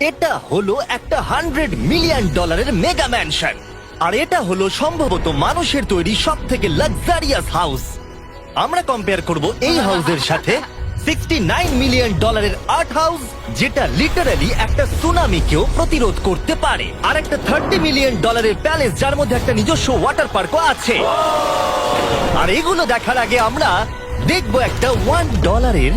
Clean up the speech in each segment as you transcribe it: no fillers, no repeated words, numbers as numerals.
এটা হলো একটা $100 মিলিয়ন মেগা ম্যানশন, আর এটা হলো সম্ভবত মানুষের তৈরি সব থেকে লাক্সারিয়াস হাউস। আমরা কম্পেয়ার করব এই হাউসের সাথে $69 মিলিয়ন আর্ট হাউস, যেটা লিটারালি একটা সুনামিকেও প্রতিরোধ করতে পারে, আর একটা $30 মিলিয়ন প্যালেস যার মধ্যে একটা নিজস্ব ওয়াটার পার্কও আছে। আর এগুলো দেখার আগে আমরা দেখবো একটা $1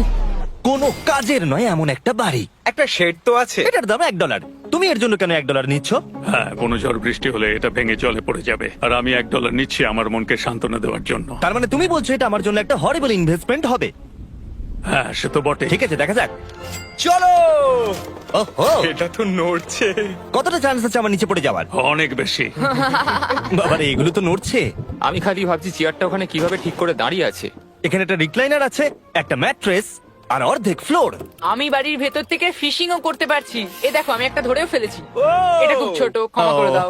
কোনো কাজের নয় এমন একটা বাড়ি। একটা শেড তো আছে। এটার দাম $1। তুমি এর জন্য কেন $1 নিচ্ছ? হ্যাঁ, কোনো ঝড় বৃষ্টি হলে এটা ভেঙে জলে পড়ে যাবে, আর আমি $1 নিচ্ছি আমার মনকে সান্ত্বনা দেওয়ার জন্য। তার মানে তুমি বলছো এটা আমার জন্য একটা হরিবল ইনভেস্টমেন্ট হবে? হ্যাঁ, সে তো বটে। ঠিক আছে, দেখা যাক। চলো। ওহো, এটা তো নড়ছে। কতটা চান্স আছে আমার নিচে পড়ে যাওয়ার? অনেক বেশি। বাবারে, এগুলো তো নড়ছে। আমি খালি ভাবছি চেয়ারটা ওখানে কিভাবে ঠিক করে দাঁড়িয়ে আছে। এখানে একটা রিক্লাইনার আছে, একটা ম্যাট্রেস, আর অর্ধেক ফ্লোর। আমি বাড়ির ভেতর থেকে ফিশিংও করতে পারছি। এ দেখো, আমি একটা ধরেও ফেলেছি। এটা খুব ছোট, ক্ষমা করে দাও।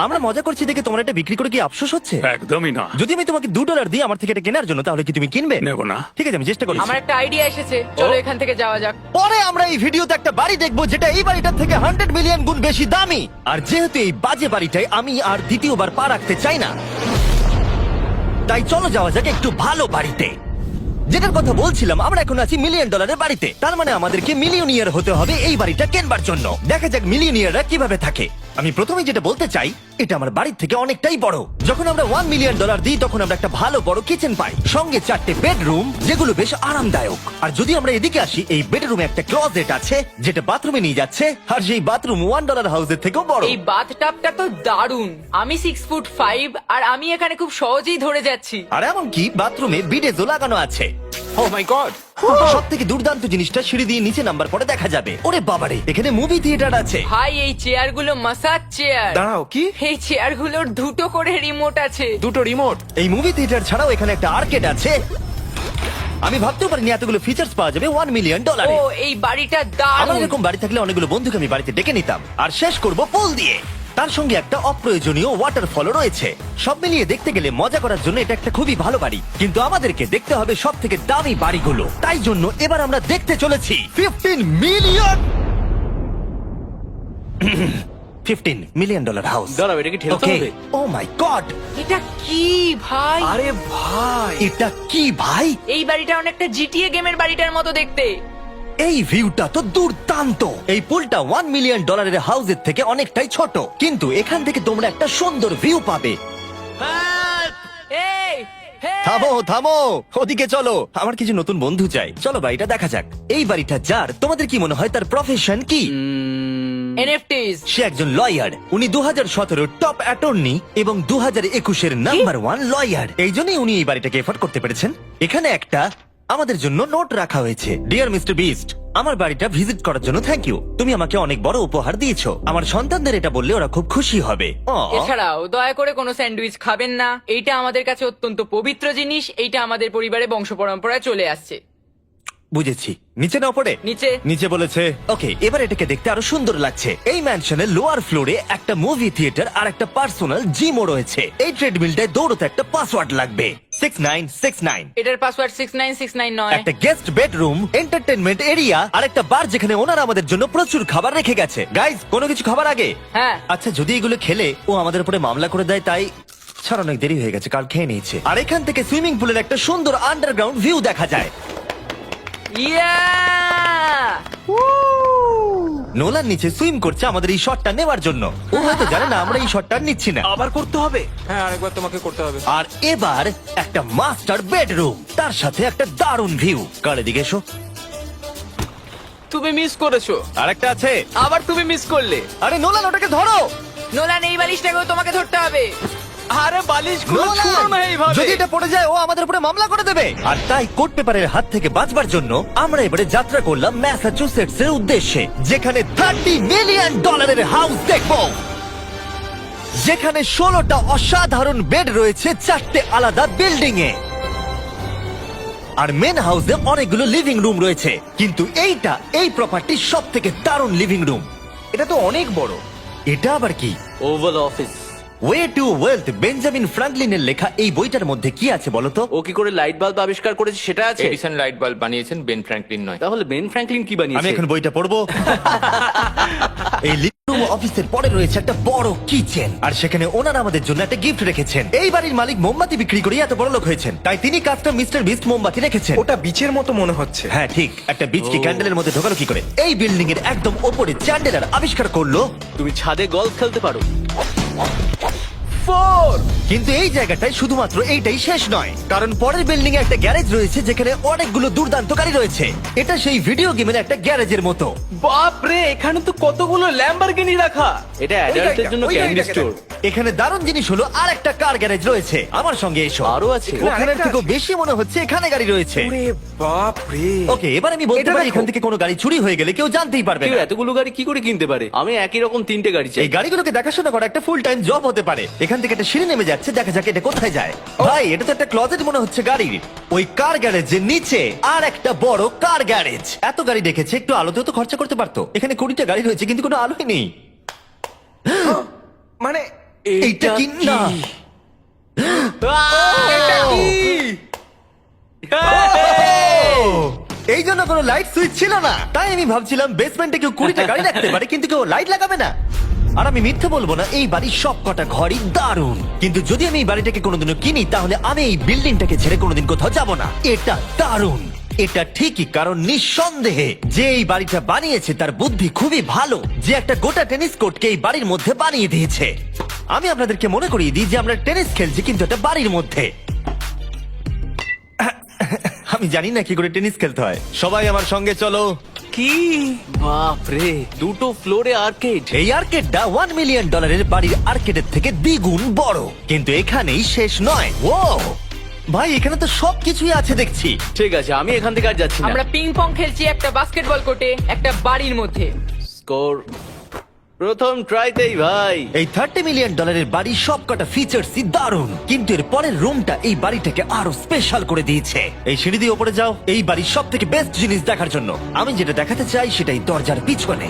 আমরা মজা করছি দেখে তোমার এটা বিক্রি করে কি আফসোস হচ্ছে? একদমই না। যদি আমি তোমাকে $2 দিই আমার থেকে এটা কেনার জন্য, তাহলে কি তুমি কিনবে? নেব না। ঠিক আছে, আমি চেষ্টা করছি। আমার একটা আইডিয়া এসেছে, চলো এখান থেকে যাওয়া যাক। পরে আমরা এই ভিডিওতে একটা বাড়ি দেখবো যেটা এই বাড়িটার থেকে 100 মিলিয়ন গুণ বেশি দামি। আর যেহেতু এই বাজে বাড়িটায় আমি আর দ্বিতীয়বার পা রাখতে চাই না, তাই চলো যাওয়া যাক একটু ভালো বাড়িতে। যেটার কথা বলছিলাম, আমরা এখন আছি $1 মিলিয়ন বাড়িতে। তার মানে আমাদেরকে মিলিয়নিয়ার হতে হবে এই বাড়িটা কেনবার জন্য। দেখা যাক মিলিয়নিয়াররা কিভাবে থাকে। আমি প্রথমে যেটা বলতে চাই, এটা আমার বাড়ির থেকে অনেকটাই বড়। যখন আমরা $1 মিলিয়ন দিই তখন আমরা একটা ভালো বড় কিচেন পাই, সঙ্গে 4টে বেডরুম যেগুলো বেশ আরামদায়ক। আর যদি আমরা এদিকে আসি, এই বেডরুমে একটা ক্লোজেট আছে যেটা বাথরুমে নিয়ে যাচ্ছে, আর সেই বাথরুম $1 হাউসের থেকেও বড়। এই বাথটাবটা তো দারুণ। আমি 6'5" আর আমি এখানে খুব সহজেই ধরে যাচ্ছি। আর এমনকি বাথরুমে বিডেজও লাগানো আছে। ও মাই গড! সব থেকে দুর্দান্ত জিনিসটা, সিঁড়ি দিয়ে নিচে নাম্বার পরে দেখা যাবে। ওরে বাবারে, এখানে মুভি থিয়েটার আছে। ভাই, এই চেয়ারগুলো মাসাজ চেয়ার। দাঁড়াও, কি? এই চেয়ারগুলোর দুটো করে রিমোট আছে। দুটো রিমোট? এই মুভি থিয়েটার ছাড়াও এখানে একটা আর্কেড আছে। আমি ভাবতেও পারিনি এতগুলো ফিচার্স পাওয়া যাবে $1 মিলিয়ন। ও, এই বাড়িটা আমার দারুণ। এরকম বাড়ি থাকলে অনেকগুলো বন্ধুকে আমি বাড়িতে ডেকে নিতাম, আর শেষ করব পুল দিয়ে। তার সঙ্গে একটা অপ্রয়োজনীয় ওয়াটারফলও রয়েছে। সব মিলিয়ে দেখতে গেলে মজা করার জন্য এটা একটা খুবই ভালো বাড়ি, কিন্তু আমাদেরকে দেখতে হবে সব থেকে দামি বাড়িগুলো। তাই জন্য এবার আমরা দেখতে চলেছি $15 মিলিয়ন হাউস। দাঁড়াও, এটা কি ঠেলতে হবে? ও মাই গড, এটা কি ভাই? আরে ভাই, এটা কি ভাই? এই বাড়িটা অনেকটা জিটিএ গেমের বাড়িটার মতো দেখতে। এই ভিউটা তো দুর্দান্ত। এই পুলটা $1 মিলিয়ন হাউসের থেকে অনেকটাই ছোট, কিন্তু এখান থেকে তোমরা একটা সুন্দর ভিউ পাবে। এই, হে! থামো থামো, ওদিকে চলো। আমার কিছু নতুন বন্ধু চাই, চলো বাড়িটা দেখা যাক। এই বাড়িটা যার, তোমাদের কি মনে হয় তার প্রফেশন কি? NFTs। সে একজন লয়ার। উনি 2017 টপ অ্যাটর্নি এবং 2021 নাম্বার 1 লয়ার। এই জন্যই উনি এই বাড়িটাকে এফোর্ড করতে পেরেছেন। এখানে একটা আমাদের জন্য নোট রাখা হয়েছে। ডিয়ার মিস্টার বিস্ট, আমার বাড়িটা ভিজিট করার জন্য থ্যাংক ইউ। তুমি আমাকে অনেক বড় উপহার দিয়েছো। আমার সন্তানদের এটা বললে ওরা খুব খুশি হবে। এছাড়াও দয়া করে কোনো স্যান্ডউইচ খাবেন না। এইটা আমাদের কাছে অত্যন্ত পবিত্র জিনিস। এইটা আমাদের পরিবারে বংশ পরম্পরায় চলে আসছে। বুঝেছি, নিচে না পড়ে নিচে। নিচে বলেছে। ওকে, এবার এটাকে দেখতে আরো সুন্দর লাগছে। এই ম্যানশনের লোয়ার ফ্লোরে একটা মুভি থিয়েটার আর একটা পার্সোনাল জিমও রয়েছে। এই ট্রেডমিলটায় দৌড়তে একটা পাসওয়ার্ড লাগবে, 6969। এটার পাসওয়ার্ড 6969 নয়। একটা গেস্ট বেডরুম, এন্টারটেনমেন্ট এরিয়া আর একটা বার যেখানে ওনারা আমাদের জন্য প্রচুর খাবার রেখে গেছে। গাইজ, কোনো কিছু খাবার আগে? হ্যাঁ। আচ্ছা, যদি এগুলো খেলে ও আমাদের উপরে মামলা করে দেয়, তাই ছাড়, অনেক দেরি হয়ে গেছে, কাল খেয়ে নিয়েছে। আর এখান থেকে সুইমিং পুলের একটা সুন্দর আন্ডারগ্রাউন্ড ভিউ দেখা যায়। ইয়া! নোলান নিচে সুইম করছে আমাদের এই শটটা নেওয়ার জন্য। ও হয়তো জানে না আমরা এই শটটা নিচ্ছি না। আবার করতে হবে? হ্যাঁ, আরেকবার তোমাকে করতে হবে। আর এবার একটা মাস্টার বেডরুম, তার সাথে একটা দারুণ ভিউ। কারে দিকে এসো। তুমি মিস করেছো। আর একটা আছে। আবার তুমি মিস করলে। আরে নোলান, ওটাকে ধরো। নোলান, এই বালিশটাকেও তোমাকে ধরতে হবে। আরে বালিশগুলো নোলান, ছুঁড়ো না এইভাবে। যদি এটা পড়ে যায় ও আমাদের উপরে মামলা করে দেবে। আর তাই কোর্ট পেপারের হাত থেকে বাঁচবার জন্য আমরা এবারে যাত্রা করলাম ম্যাসাচুসেটস এর উদ্দেশ্যে, যেখানে $30 মিলিয়ন হাউস দেখবো, যেখানে 16টা অসাধারণ বেড রয়েছে 4টে আলাদা বিল্ডিং এ। আর মেন হাউসে অনেকগুলো লিভিং রুম রয়েছে, কিন্তু এইটা এই প্রপার্টির সব থেকে দারুণ লিভিং রুম। এটা তো অনেক বড়। এটা আবার কি? Oval office. Way to wealth Benjamin ফ্রাঙ্কলিনের লেখা এই বইটার মধ্যে কি আছে বলতো? ও কি করে লাইট বাল্ব আবিষ্কার করেছে সেটা আছে? এডিসন লাইট বাল্ব বানিয়েছেন, বেন ফ্র্যাঙ্কলিন নয়। তাহলে বেন ফ্র্যাঙ্কলিন কি বানিয়েছে? আমি এখন বইটা পড়বো। এই লিভিং রুম অফিসের পরে রয়েছে একটা বড় কিচেন, আর সেখানে ওনারা আমাদের জন্য একটা গিফট রেখেছেন। এই বাড়ির মালিক মোমবাতি বিক্রি করে এত বড় লোক হয়েছেন, তাই তিনি কাস্টম মিস্টার বিস্ট মোমবাতি রেখেছেন। ওটা বিচের মতো মনে হচ্ছে। হ্যাঁ ঠিক, একটা বীজকে ক্যান্ডেলের মধ্যে ঢোকালো কি করে? এই বিল্ডিং এর একদম ওপরে চ্যান্ডেলার আবিষ্কার করলো। তুমি ছাদে গলফ খেলতে পারো। কিন্তু এই জায়গাটায় শুধুমাত্র এইটাই শেষ নয়, কারণ পরের বিল্ডিং এ একটা গ্যারেজ রয়েছে যেখানে অনেকগুলো দুর্দান্ত গাড়ি রয়েছে। এটা সেই ভিডিও গেমের একটা গ্যারেজের মতো। বাপ রে, এখানে তো কতগুলো ল্যাম্বরগিনি রাখা। এটা অ্যাডাল্টদের জন্য ওই ক্যান্ডি গাড়িটাকে স্টোর। এখানে দারুণ জিনিস হলো আর একটা কার গ্যারেজ রয়েছে। আমার সঙ্গে এসো। আরো আছে? ওখানে আরেকটা থেকেও আছে? বেশি মনে হচ্ছে এখানে গাড়ি রয়েছে। ওরে বাপ রে। ওকে, এবার আমি বলতে এটা পারি দেখো। এখান থেকে কোনো গাড়ি চুরি হয়ে গেলে কেউ জানতেই পারবে কেউ না। এতগুলো গাড়ি কি করে কিনতে পারে? আমি একই রকম 3টে গাড়ি চাই। এই গাড়িগুলোকে দেখাশোনা করা একটা ফুল টাইম জব হতে পারে। এখান থেকে একটা সিঁড়ি নেমে যাচ্ছে, দেখা যাক এটা কোথায় যায়। ভাই, এটা তো একটা ক্লজেট মনে হচ্ছে গাড়ির। ওই কার গ্যারেজের নিচে আর একটা বড় কার গ্যারেজ। এত গাড়ি দেখেছে, একটু আলোতেও তো খরচা করতে পারতো। এখানে 20টা গাড়ি রয়েছে কিন্তু কোনো আলোই নেই। মানে এইটা কি না? এটা কি? এই জন্য কোনো লাইট সুইচ ছিল না, তাই আমি ভাবছিলাম বেসমেন্টে কেউ 20টা গাড়ি রাখতে পারে কিন্তু কেউ লাইট লাগাবে না। আর আমি মিথ্যে বলবো না, এই বাড়ির সব কটা ঘরই দারুণ। কিন্তু যদি আমি এই বাড়িটাকে কোনোদিনও কিনি, তাহলে আমি এই বিল্ডিংটাকে ছেড়ে কোনোদিন কোথাও যাব না। এটা দারুণ। এটা ঠিকই, কারণ নিঃসন্দেহে যে এই বাড়িটা বানিয়েছে তার বুদ্ধি খুবই ভালো, যে একটা গোটা টেনিস কোর্টকে এই বাড়ির মধ্যে বানিয়ে দিয়েছে। আমি আপনাদেরকে মনে করিয়ে দিই যে আমরা টেনিস খেলছি কিন্তু একটা বাড়ির মধ্যে। আমি জানি না কি করে টেনিস খেলতে হয়। সবাই আমার সঙ্গে চলো। কি বাপ রে, 2টো ফ্লোরে আর্কেড। এই আর্কেডটা $1 মিলিয়ন বাড়ির আর্কেডের থেকে দ্বিগুণ বড়। কিন্তু এখানেই শেষ নয়। ও ভাই, এখানে তো সবকিছুই আছে দেখছি। ঠিক আছে, আমি এখান থেকে আর যাচ্ছি না। আমরা পিং পং খেলছি একটা বাস্কেটবল কোর্টে, একটা বাড়ির মধ্যে। স্কোর প্রথম ট্রাইতেই ভাই। এই $30 মিলিয়ন বাড়ির সবকটা ফিচার্সই দারুণ, কিন্তু এর পরের রুমটা এই বাড়িটাকে আরো স্পেশাল করে দিয়েছে। এই সিঁড়ি দিয়ে উপরে যাও এই বাড়ির সব থেকে বেস্ট জিনিস দেখার জন্য। আমি যেটা দেখাতে চাই সেটাই দরজার পিছনে।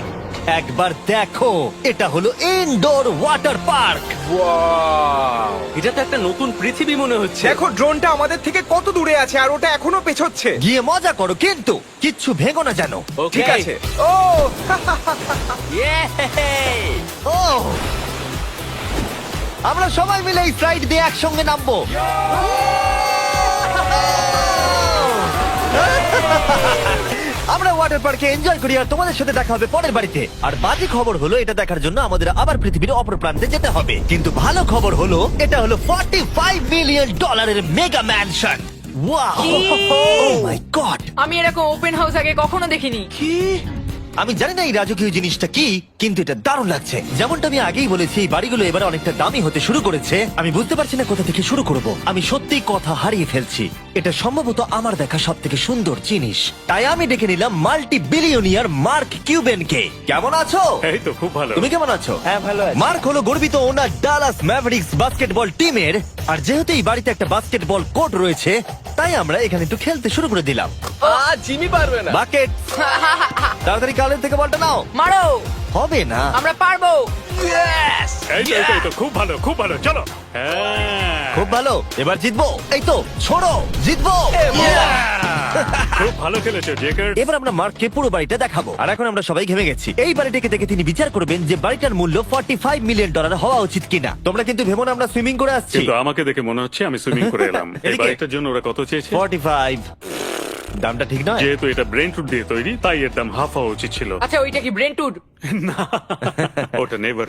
একবার দেখো, এটা হলো ইনডোর ওয়াটার পার্ক। ওয়াও। এটা তো একটা নতুন পৃথিবী মনে হচ্ছে। দেখো ড্রোনটা আমাদের থেকে কত দূরে আছে আর ওটা এখনো পেছচ্ছে। গিয়ে মজা করো, কিন্তু কিচ্ছু ভেঙো না জানো। Okay. ঠিক আছে। ও Yay! ও, আমরা সবাই মিলে এই ফ্লাইট দিয়ে একসঙ্গে নামবো। আমরা ওয়াটার পার্কে এনজয় করি, আর তোমাদের সাথে দেখা হবে পরের বাড়িতে। আর বাজে খবর হলো, এটা দেখার জন্য আমাদের আবার পৃথিবীর অপর প্রান্তে যেতে হবে। কিন্তু ভালো খবর হলো, এটা হলো $45 মিলিয়ন মেগা ম্যানশন। ওয়াও, ও মাই গড! আমি এরকম ওপেন হাউস আগে কখনো দেখিনি। আমি জানি না এই রাজকীয় জিনিসটা কি, কিন্তু এটা দারুণ লাগছে। যেমনটা আমি আগেই বলেছি, এই বাড়িগুলো এবার অনেকটা দামি হতে শুরু করেছে। আমি বুঝতে পারছি না কোথা থেকে শুরু করব। আমি সত্যি কথা হারিয়ে ফেলছি। এটা সম্ভবত আমার দেখা সব থেকে সুন্দর জিনিস। তাই আমি ডেকে নিলাম মাল্টি বিলিয়নিয়ার মার্ক কিউবেনকে। কেমন আছো? এই তো খুব ভালো। তুমি কেমন আছো? হ্যাঁ, ভালো আছি। মার্ক হলো গর্বিত ওনার ডালাস ম্যাভরিক্স বাস্কেটবল টিমের। আর যেহেতু এই বাড়িতে একটা বাস্কেটবল কোর্ট রয়েছে, তাই আমরা এখানে একটু খেলতে শুরু করে দিলাম। জিমি পারবে না। বাকেট, তাড়াতাড়ি কালের থেকে বলটা নাও। মারো, হবে না। আমরা পারবো। এই তো খুব ভালো, খুব ভালো, চলো। হ্যাঁ, খুব ভালো, এবার জিতবো। এই তো, ছোড়ো, জিতবো। খুব ভালো খেলেছো জেকার। এবার আমরা মার্ককে পুরো বাড়িটা দেখাবো। আর এখন আমরা সবাই ঘেমে গেছি। এই বাড়িটাকে দেখে তিনি বিচার করবেন যে বাড়িটার মূল্য $45 মিলিয়ন হওয়া উচিত কিনা। তোমরা কিন্তু ভেবো না আমরা সুইমিং করে আসছি। কিন্তু আমাকে দেখে মনে হচ্ছে আমি সুইমিং করে এলাম। এই এদিকে। বাড়িটার জন্য ওরা কত চেয়েছে? 45। দামটা ঠিক নয়। যেহেতু এটা ব্রেন টুড দিয়ে তৈরি, তাই এর দাম হাফ হওয়া উচিত ছিল। আচ্ছা, ওইটা কি ব্রেন্টউড? ওটা নেভার।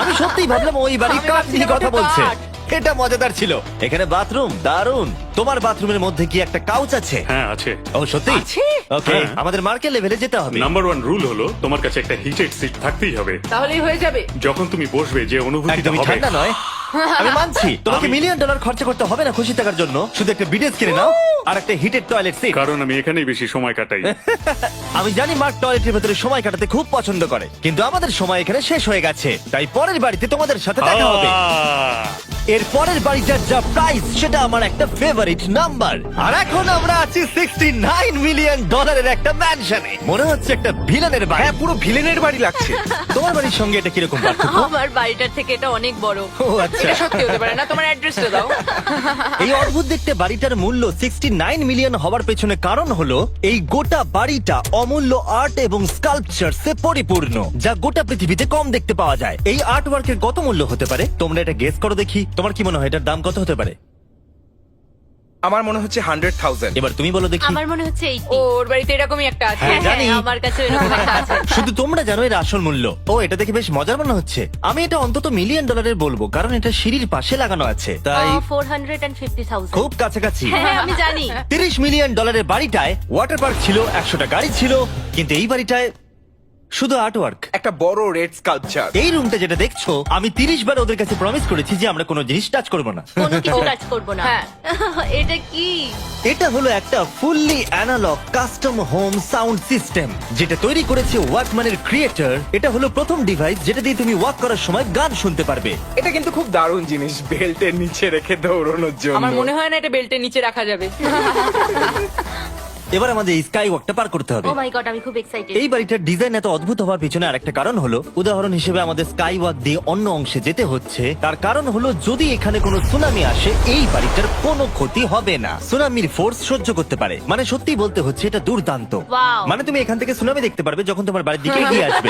আমি সত্যিই ভাবলাম ওই বাড়ির আমি কাঠ নিয়ে ভাবছিলাম কথা ওটা বলছে। কাঠ। এটা মজাদার ছিল। এখানে বাথরুম দারুণ। তোমার বাথরুমের মধ্যে কি একটা কাউচ আছে? হ্যাঁ আছে। ও সত্যি? আছে? ওকে, হ্যাঁ। আমাদের মার্কেট লেভেলে যেতে হবে। নাম্বার 1 রুল হলো তোমার কাছে একটা হিটেড সিট থাকতেই হবে। তাহলেই হয়ে যাবে। যখন তুমি বসবে যে অনুভূতিটা একদমই হবে। ঠান্ডা নয়। আমি মানছি তোমাকে $1 মিলিয়ন খরচা করতে হবে না খুশি থাকার জন্য। শুধু একটা বিডেস কিনে নাও আর একটা হিটেড টয়লেট সিট। কারণ আমি এখানেই বেশি সময় কাটাই। আমি জানি মার্ক টয়লেটের ভেতরে সময় কাটাতে খুব পছন্দ করে, কিন্তু আমাদের সময় এখানে শেষ হয়ে গেছে। তাই পরের বাড়িতে তোমাদের সাথে দেখা হবে। এর পরের বাড়িটার যা প্রাইস সেটা আমার একটা ফেভারিট। Favourite number. আর এখন আমরা আছি $69 মিলিয়ন একটা ম্যানশনে। মনে হচ্ছে একটা ভিলেনের বাড়ি। হ্যাঁ, পুরো ভিলেনের বাড়ি লাগছে। তোমার বাড়ির সঙ্গে এটা কিরকম পার্থক্য? আমার বাড়িটার থেকে এটা অনেক বড়। ও আচ্ছা। এটা সত্যি হতে পারে না, তোমার অ্যাড্রেসটা দাও। এই অদ্ভুত দেখতে বাড়িটার মূল্য 69 মিলিয়ন হওয়ার পেছনে কারণ হলো এই গোটা বাড়িটা অমূল্য আর্ট এবং স্কাল্পচারসে পরিপূর্ণ, যা গোটা পৃথিবীতে কম দেখতে পাওয়া যায়। এই আর্ট ওয়ার্কের কত মূল্য হতে পারে তোমরা এটা গেস করো দেখি। তোমার কি মনে হয় এটার দাম কত হতে পারে? আমার মনে হচ্ছে 100,000। এবার তুমি বলো দেখি। আমার মনে হচ্ছে এই ওর বাড়িতে এরকমই একটা আছে। হ্যাঁ, জানি। আমার কাছে এরকম একটা আছে। শুধু তোমরা জানো এর আসল মূল্য। ও, এটা দেখে বেশ মজার মনে হচ্ছে। আমি এটা অন্তত মিলিয়ন ডলারের বলবো, কারণ এটা সিঁড়ির পাশে লাগানো আছে, তাই 450,000। খুব কাছাকাছি। হ্যাঁ, আমি জানি। $30 মিলিয়ন বাড়িটায় ওয়াটার পার্ক ছিল, 100টা গাড়ি ছিল, কিন্তু এই বাড়িটায় শুধু আর্ট ওয়ার্ক। একটা বড় রেড স্কাল্পচার। এই রুমটা যেটা দেখছো, আমি 30 বার ওদের কাছে প্রমিস করেছি যে আমরা কোনো জিনিস টাচ করবো না। কোনো কিছু কাজ করব না। হ্যাঁ। এটা কি? এটা হলো একটা fully analog custom home sound system, যেটা তৈরি করেছে ওয়াকম্যানের ক্রিয়েটর। এটা হলো প্রথম ডিভাইস যেটা দিয়ে তুমি ওয়াক করার সময় গান শুনতে পারবে। এটা কিন্তু খুব দারুণ জিনিস, বেল্টের নিচে রেখে দৌড়ানোর জন্য। আমার মনে হয় না এটা বেল্টের নিচে রাখা যাবে। এবার আমাদের এই স্কাই ওয়াকটা পার করতে হবে। ও মাই গড, আমি খুব এক্সাইটেড। এই বাড়িটার ডিজাইন এত অদ্ভুত হওয়ার পিছনে আরেকটা কারণ হলো, উদাহরণ হিসেবে আমাদের স্কাই ওয়াক দিয়ে অন্য অংশে যেতে হচ্ছে। তার কারণ হলো যদি এখানে কোনো সুনামি আসে, এই বাড়িটার কোনো ক্ষতি হবে না। সুনামির ফোর্স সহ্য করতে পারে। মানে সত্যি বলতে হচ্ছে এটা দুর্দান্ত। Wow. মানে তুমি এখান থেকে সুনামি দেখতে পারবে যখন তোমার বাড়ির দিকে এগিয়ে আসবে।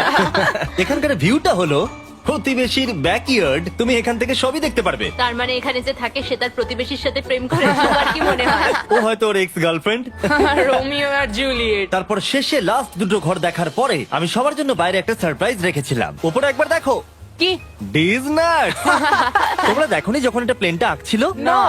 এখানকার ভিউটা হলো প্রতিবেশীর ব্যাকইয়ার্ড। তুমি এখান থেকে সবই দেখতে পারবে। তার মানে এখানে যে থাকে সে তার প্রতিবেশীর সাথে প্রেম করে, তোমার কি মনে হয়? ও হয়তো ওর এক্স গার্লফ্রেন্ড। রোমিও আর জুলিয়েট। তারপর শেষে লাস্ট দুটো ঘর দেখার পরে আমি সবার জন্য বাইরে একটা সারপ্রাইজ রেখেছিলাম। উপরে একবার দেখো। কি? ডিজনাট। তোমরা দেখোনি যখন এটা প্লেনটা আঁকছিল? না,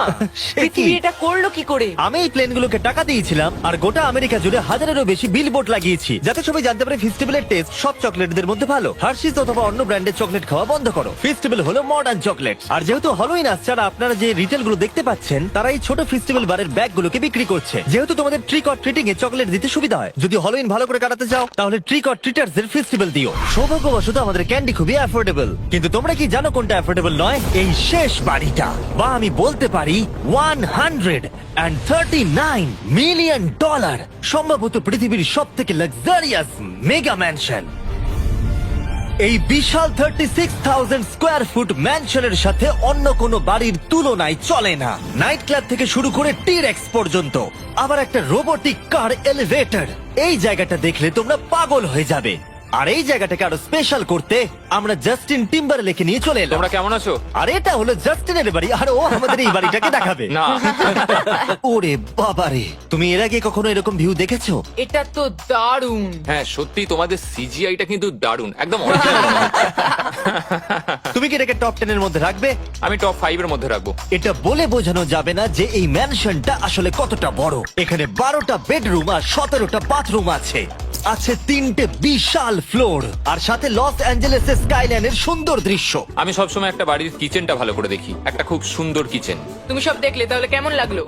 সে কি? পৃথিবী এটা করলো কি করে? আমি এই প্লেনগুলোকে টাকা দিয়েছিলাম আর গোটা আমেরিকা জুড়ে হাজারেরও বেশি বিলবোর্ড লাগিয়েছি, যাতে সবাই জানতে পারে ফেস্টিভ্যালের টেস্ট সব চকলেটদের মধ্যে ভালো। হার্শিস অথবা অন্য ব্র্যান্ডের চকলেট খাওয়া বন্ধ করো। ফেস্টিভ্যাল হলো মডার্ন চকলেট। আর যেহেতু হ্যালোউইন আসছে, আর আপনারা যে রিটেল গুলো দেখতে পাচ্ছেন, তারা এই ছোট ফেস্টিভ্যাল বারের ব্যাগগুলোকে বিক্রি করছে। যেহেতু তোমাদের trick or treating A chocolate দিতে সুবিধা হয়, যদি হ্যালোউইন ভালো করে কাটাতে চাও তাহলে ট্রিক অর ট্রিটার্স এর ফেস্টিভ্যাল দিও। সৌভাগ্যবশত আমাদের ক্যান্ডি খুবই অ্যাফোর্ডেবল। কিন্তু তোমরা কি জানো কোনটা অ্যাফোর্ডেবল নয়? এই শেষ বাড়িটা, বা আমি বলতে পারি $139 মিলিয়ন, সম্ভবত পৃথিবীর সব থেকে লাক্সারিয়াস মেগা ম্যানশন। এই বিশাল 36,000 স্কোয়ার ফুট ম্যানশনের সাথে অন্য কোনো বাড়ির তুলনায় চলে না। নাইট ক্লাব থেকে শুরু করে টিরেক্স পর্যন্ত, আবার একটা রোবোটিক কার এলিভেটর। এই জায়গাটা দেখলে তোমরা পাগল হয়ে যাবে। আর এই জায়গাটাকে আরো স্পেশাল করতে আমরা জাস্টিন টিম্বারলেকে নিয়ে চলে এলাম। তোমরা কেমন আছো? আর এটা হলো জাস্টিনের বাড়ি, আর ও আমাদের এই বাড়িটাকে দেখাবে। না। ওরে বাবারে, তুমি এর আগে কখনো এরকম ভিউ দেখেছো? এটা তো দারুণ। হ্যাঁ সত্যি তোমাদের সিজিআইটা কিন্তু দারুণ, একদম original মনে হচ্ছে। তুমি কি এটাকে টপ 10 এর মধ্যে রাখবে? আমি টপ 5 এর মধ্যে রাখবো। এটা বলে বোঝানো যাবে না যে এই ম্যানশনটা আসলে কতটা বড়। এখানে 12টা বেডরুম আর 17টা বাথরুম আছে। আছে 3টে বিশাল ফ্লোর, আর সাথে লস অ্যাঞ্জেলেসের স্কাইলাইনের সুন্দর দৃশ্য। আমি সবসময় একটা বাড়ির কিচেনটা ভালো করে দেখি, একটা খুব সুন্দর কিচেন। তুমি সব দেখলে, তাহলে কেমন লাগলো?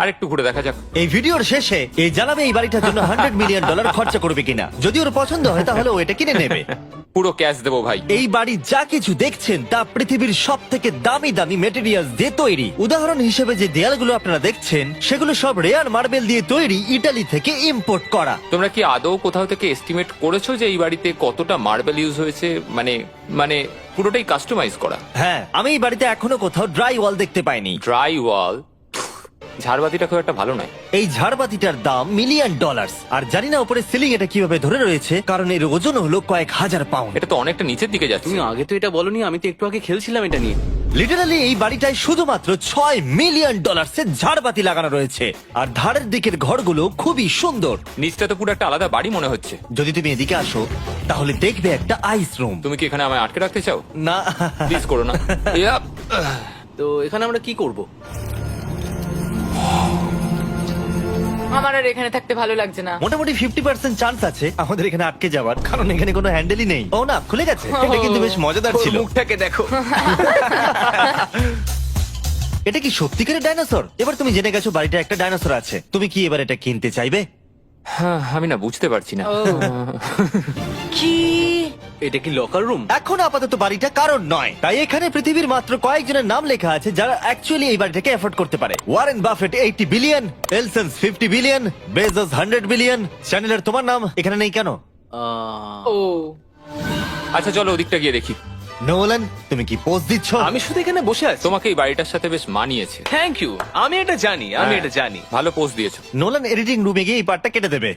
আরেকটু ঘুরে দেখা যাক। এই ভিডিওর শেষে এই জানাবে এই বাড়িটার জন্য $100 মিলিয়ন খরচা করবে কিনা। যদি ওর পছন্দ হয় তাহলে ও এটা কিনে নেবে। পুরো ক্যাশ দেবো ভাই। এই বাড়ি যা কিছু দেখছেন তা পৃথিবীর সব থেকে দামি দামি মেটেরিয়ালস দিয়ে তৈরি। উদাহরণ হিসেবে যে দেয়ালগুলো আপনারা দেখছেন, সেগুলো সব রেয়ার মার্বেল দিয়ে তৈরি, ইটালি থেকে ইম্পোর্ট করা। তোমরা কি আদৌ কোথাও থেকে এস্টিমেট করেছো যে এই বাড়িতে কতটা মার্বেল ইউজ হয়েছে? মানে পুরোটাই কাস্টমাইজ করা। হ্যাঁ, আমি এই বাড়িতে এখনো কোথাও ড্রাই ওয়াল দেখতে পাইনি। ড্রাই ওয়াল? ঝাড়বাতিটা খুব একটা ভালো নয়। এই ঝাড়বাতিটার দাম $1 মিলিয়ন। আর জানি না উপরে সিলিং এটা কিভাবে ধরে রয়েছে, কারণ এর ওজন হলো কয়েক হাজার পাউন্ড। এটা তো অনেকটা নিচের দিকে যাচ্ছে। তুমি আগে তো এটা বলনি, আমি তো একটু আগে খেলছিলাম এটা নিয়ে। লিটারালি এই বাড়িটায় শুধুমাত্র $6 মিলিয়ন ঝাড়বাতি লাগানো রয়েছে। আর ধারের দিকের ঘরগুলো খুবই সুন্দর। নিচটা তো পুরো একটা আলাদা বাড়ি মনে হচ্ছে। যদি তুমি এদিকে আসো তাহলে দেখবে একটা আইস রুম। তুমি কি এখানে আমায় আটকে রাখতে চাও? না, প্লিজ করো না। ইয়াপ। তো এখানে আমরা কি করব? আমার আর এখানে থাকতে ভালো লাগছে না। মোটামুটি 50% চান্স আছে আমাদের এখানে আটকে যাওয়ার, কারণ এখানে কোনো হ্যান্ডেলই নেই। ও না, খুলে গেছে। এটা কিন্তু বেশ মজাদার ওর ছিল। মুখটাকে দেখো। এটা কি সত্যিকারের ডাইনোসর? এবার তুমি জেনে গেছো বাড়িটা একটা ডাইনোসর আছে। তুমি কি এবার এটা কিনতে চাইবে? হ্যাঁ, আমি না বুঝতে পারছি না। কি এটা কি লকার রুম? এখন আপাতত বাড়িটা কারণ নয়, তাই এখানে পৃথিবীর মাত্র কয়েকজনের নাম লেখা আছে যারা অ্যাকচুয়ালি এই বাড়িটাকে এফোর্ড করতে পারে। Warren Buffett 80 billion, এলসন্স 50 billion, Bezos 100 billion. চ্যানেলের তোমার নাম এখানে নেই কেন? ও আচ্ছা চলো ওদিকটা গিয়ে দেখি। নোলান, তুমি কি পোজ দিচ্ছ? আমি শুধু এখানে বসে আছি। তোমাকে এই বাড়িটার সাথে বেশ মানিয়েছে। Thank you. আমি এটা জানি, আমি হ্যাঁ, এটা জানি। ভালো পোস্ট দিয়েছো। নোলান এডিটিং রুমে গিয়ে এই পার্টটা কেটে দেবে।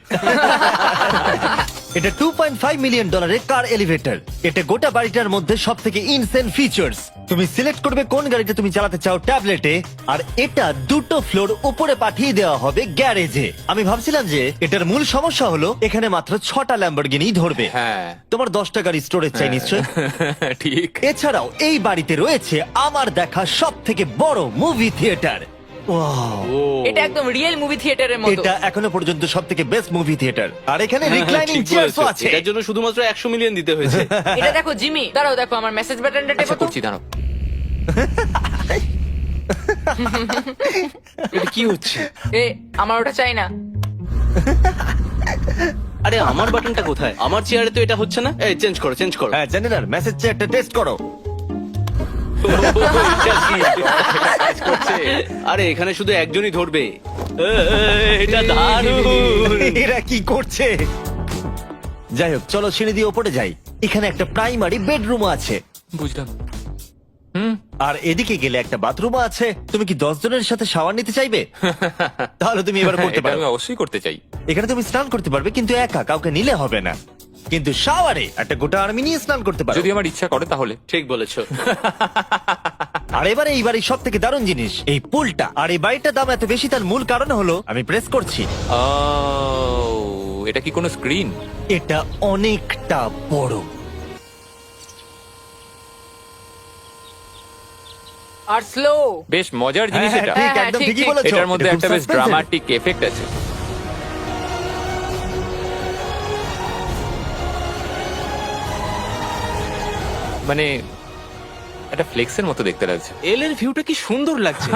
এটা $2.5 মিলিয়ন কার এলিভেটর। এটা গোটা বাড়িটার মধ্যে সব থেকে ইনসেন ফিচার্স। তুমি সিলেক্ট করবে কোন গাড়িটা তুমি চালাতে চাও ট্যাবলেটে, আর এটা 2টো ফ্লোর উপরে পাঠিয়ে দেওয়া হবে গ্যারেজে। আমি ভাবছিলাম যে এটার মূল সমস্যা হলো এখানে মাত্র 6টা ল্যাম্বরগিনি ধরবে। হ্যাঁ। তোমার 10টা গাড়ি স্টোরেজ চাই নিশ্চয়। ঠিক। এছাড়াও এই বাড়িতে রয়েছে আমার দেখা সব থেকে বড় মুভি থিয়েটার। এটা একদম রিয়েল মুভি থিয়েটারের মতো। এটা এখনো পর্যন্ত সব থেকে বেস্ট মুভি থিয়েটার। আর এখানে রিক্লাইনিং ঠিক চেয়ারও বলেছো। আছে। এটার জন্য শুধুমাত্র 100 মিলিয়ন দিতে হয়েছে। এটা দেখো জিমি, দাঁড়াও দেখো আমার মেসেজ বাটনটা টেপো আচ্ছা তো। করছি, দাঁড়াও। এটা কি হচ্ছে? এ আমার ওটা চাই না। আরে আমার বাটনটা কোথায়? আমার চেয়ারে তো এটা হচ্ছে না। এই চেঞ্জ করো, চেঞ্জ করো। হ্যাঁ চ্যানেলার মেসেজ চেয়ারটা টেস্ট করো। কাজ করছে। আরে এখানে শুধু একজনই ধরবে। এটা দারুণ। এরা কি করছে? যাই হোক, চলো সিঁড়ি দিয়ে ওপরে যাই। এখানে একটা প্রাইমারি বেডরুম আছে, বুঝলাম। আর এদিকে গেলে একটা বাথরুম আছে। তুমি কি 10 জনের সাথে শাওয়ার নিতে চাইবে? তাহলে তুমি এবার করতে এটা পারো। আমি অবশ্যই করতে চাই। এখানে তুমি স্নান করতে পারবে, কিন্তু একা, কাউকে নিলে হবে না। কিন্তু শাওয়ারে একটা গোটা আর্মি নিয়ে স্নান করতে পারো। যদি আমার ইচ্ছা করে তাহলে। ঠিক বলেছো। আর এবারে এই বাড়ির সব থেকে দারুণ জিনিস এই পুলটা। আর এই বাড়িটার দাম এত বেশি তার মূল কারণ হলো, আমি প্রেস করছি, ও, এটা কি কোনো স্ক্রিন? এটা অনেকটা বড়। আর স্লো। বেশ মজার জিনিস হ্যাঁ, এটা। ঠিক, হ্যাঁ, একদম ঠিক, ঠিকই ঠিক। বলেছো। এটার মধ্যে এটা খুব একটা বেশ suspense-এর। ড্রামাটিক এফেক্ট আছে। মানে একটা ফ্লেক্সের মতো দেখতে লাগছে। এল এর ভিউটা কি সুন্দর লাগছে।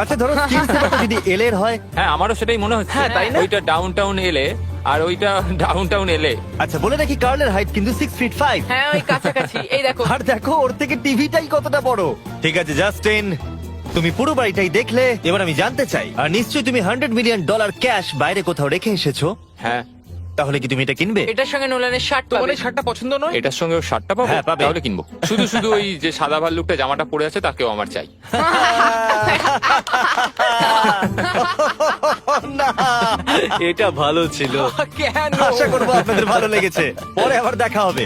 আচ্ছা ধরো স্কিন সেভারটা যদি এল এর হয়। হ্যাঁ, আমারও সেটাই মনে হচ্ছে। হ্যাঁ, তাই না? ওইটা ডাউন টাউন এলে আর ওইটা ডাউন টাউন এলে। আচ্ছা বলে রাখি, কার্লের হাইট কিন্তু 6 ফিট 5। হ্যাঁ ওই কাছাকাছি। এই দেখো। আর দেখো ওর থেকে টিভিটাই কতটা বড়। ঠিক আছে জাস্টিন, তুমি পুরো বাড়িটাই দেখলে। এবার আমি জানতে চাই, আর নিশ্চয়ই তুমি $100 মিলিয়ন ক্যাশ বাইরে কোথাও রেখে এসেছো, হ্যাঁ, তাহলে কি তুমি এটা কিনবে? এটার সঙ্গে নোলানের শার্ট তোমার পাবে। এই শার্টটা পছন্দ নয়? এটার সঙ্গে ওর শার্টটা পাবো? হ্যাঁ, পাবে। তাহলে কিনবো। শুধু শুধু ওই যে সাদা ভাল্লুকটা জামাটা পরে আছে তাকেও আমার চাই। না, এটা ভালো ছিল। কেন? আশা করবো আপনাদের ভালো লেগেছে। পরে আবার দেখা হবে।